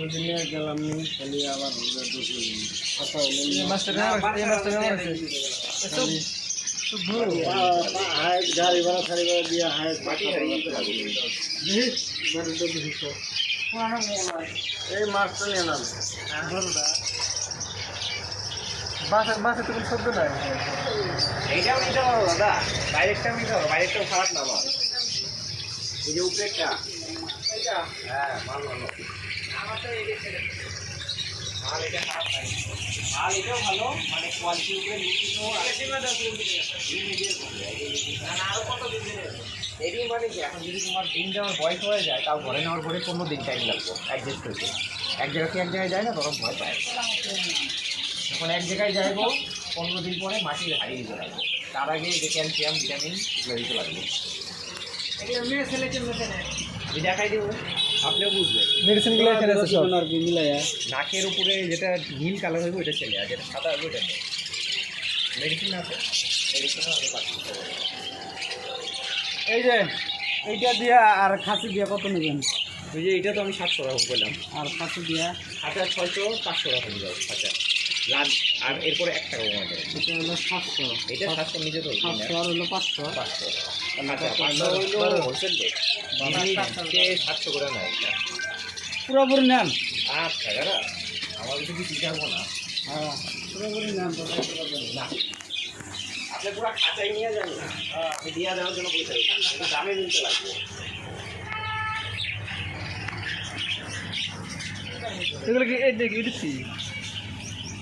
যদি নিয়ে গেলাম তাহলে আবার গাড়ি ভাড়া সারি ভাড়া দিয়ে এই মাছটা নিয়ে নাম মাছের তো কোনো শব্দ নাই। এইটাও নিতে পারো দাদা, বাইরেরটাও নিতে পারো, বাইরেরটাও খারাপ না মাল। এই যে উপরেরটা, হ্যাঁ মাল ভালো। মাল এটা খারাপ নাই, মাল এটাও ভালো, মানে কোয়ালিটির উপরে আরো কত দিন এরই মানে কি এখন যদি তোমার দিন যাওয়ার বয়স হয়ে যায় তাও ঘরে নেওয়ার পরে 15 দিন টাইম লাগবে অ্যাডজাস্ট হইতে। এক জায়গা থেকে এক জায়গায় যায় না তখন ভয় পায়। যখন এক জায়গায় যাইবো 15 দিন পরে মাটি হারিয়ে দিতে লাগবে, তার আগে যে ক্যালসিয়াম ভিটামিন এগুলো দিতে লাগবে। মেয়ে ছেলে দেখাই দেবো, আপনিও বুঝবেন। মেডিসিনগুলো এখানে আছে সব আর কি মিলাইয়া। নাকের উপরে যেটা নীল কালার হইব ওইটা ছেলে, আর যেটা সাদা হইব ওইটা মেডিসিন আছে, মেডিসিন এই যে এইটা দিয়া আর খাসি দিয়া কত নেবেন? ওই যে এইটা তো আমি 700 টাকা বললাম, আর খাসি দিয়া খাঁচা 600 500 টাকা হয়ে যাবে খাঁচা লাগ, আর এরপরে 1 টাকা কমে যাবে। এটা হলো 700, এটা 700 নিজে তো 700 আর হলো 500 500 হইলো হোলসেল রেট, 700 করে না এটা পুরোপুরি নেন। আচ্ছা দাদা আমার কিছু কি যাবো না, হ্যাঁ পুরোপুরি নেন তো না আপনি পুরো খাঁচাই নিয়ে যাবেন না, আমি দিয়ে দেওয়ার জন্য পয়সা দিচ্ছি, কিন্তু দামে নিতে লাগবে। এগুলো কি এই দেখি এটা কি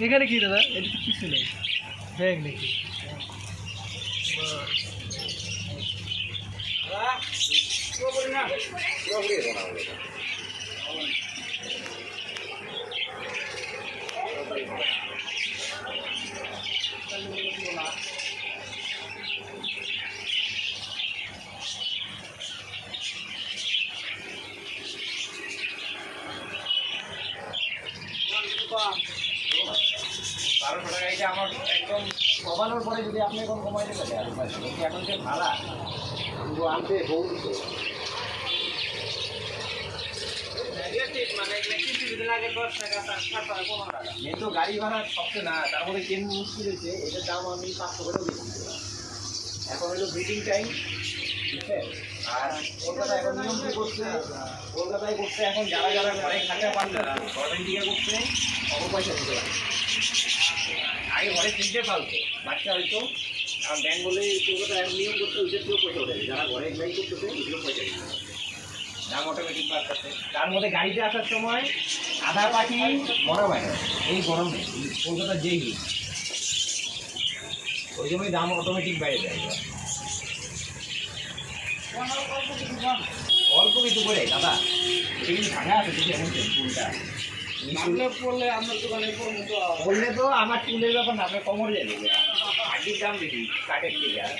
এখানে কি দাদা? এটা তো কিছু নেই, ব্যাগ নাকি? পুরোপুরি না, পুরোপুরি দেবো না বলে এটা আমার একদম কমানোর পরে যদি আপনি এখন কমাই দিতে পারেন এখন যে ভাড়া কিন্তু আনতে বহু দিতে যেহেতু গাড়ি ভাড়া সবচেয়ে না, তার মধ্যে কেন মুশকিল হয়েছে, এটার দাম আমি 500 করেও দিচ্ছি। এখন হলো ব্রিডিং টাইম, বুঝছেন? আর কলকাতা এখন নিয়ম কি করছে, কলকাতায় করছে এখন যারা যারা ঘরে খাঁচা পান না গভর্নমেন্ট দিকে করছে অপয়সা দিতে লাগে। আগে ঘরে তিনটে পালতো বাচ্চা হয়তো, আর বেঙ্গলে কলকাতা এখন নিয়ম করছে ওইটা কেউ পয়সা ওঠে, যারা ঘরে এগুলাই করতেছে ওইগুলো পয়সা দিতে হবে, দাম অটোমেটিক বাড়তেছে। তার মধ্যে গাড়িতে আসার সময় আধা পাখি মরা বাইরে, এই গরমে কলকাতার যেই হিট, ওই জন্যই দাম অটোমেটিক বাইরে যায়। অল্প কিছু করে দাদা, এটা কিন্তু ভাঙা আছে দেখে এমন ফুলটা পড়লে আমার দোকানে বললে তো আমার চুলের ব্যাপার না, আপনার কোমরে যাবে হাড্ডির দাম বেশি কাঠের থেকে। আর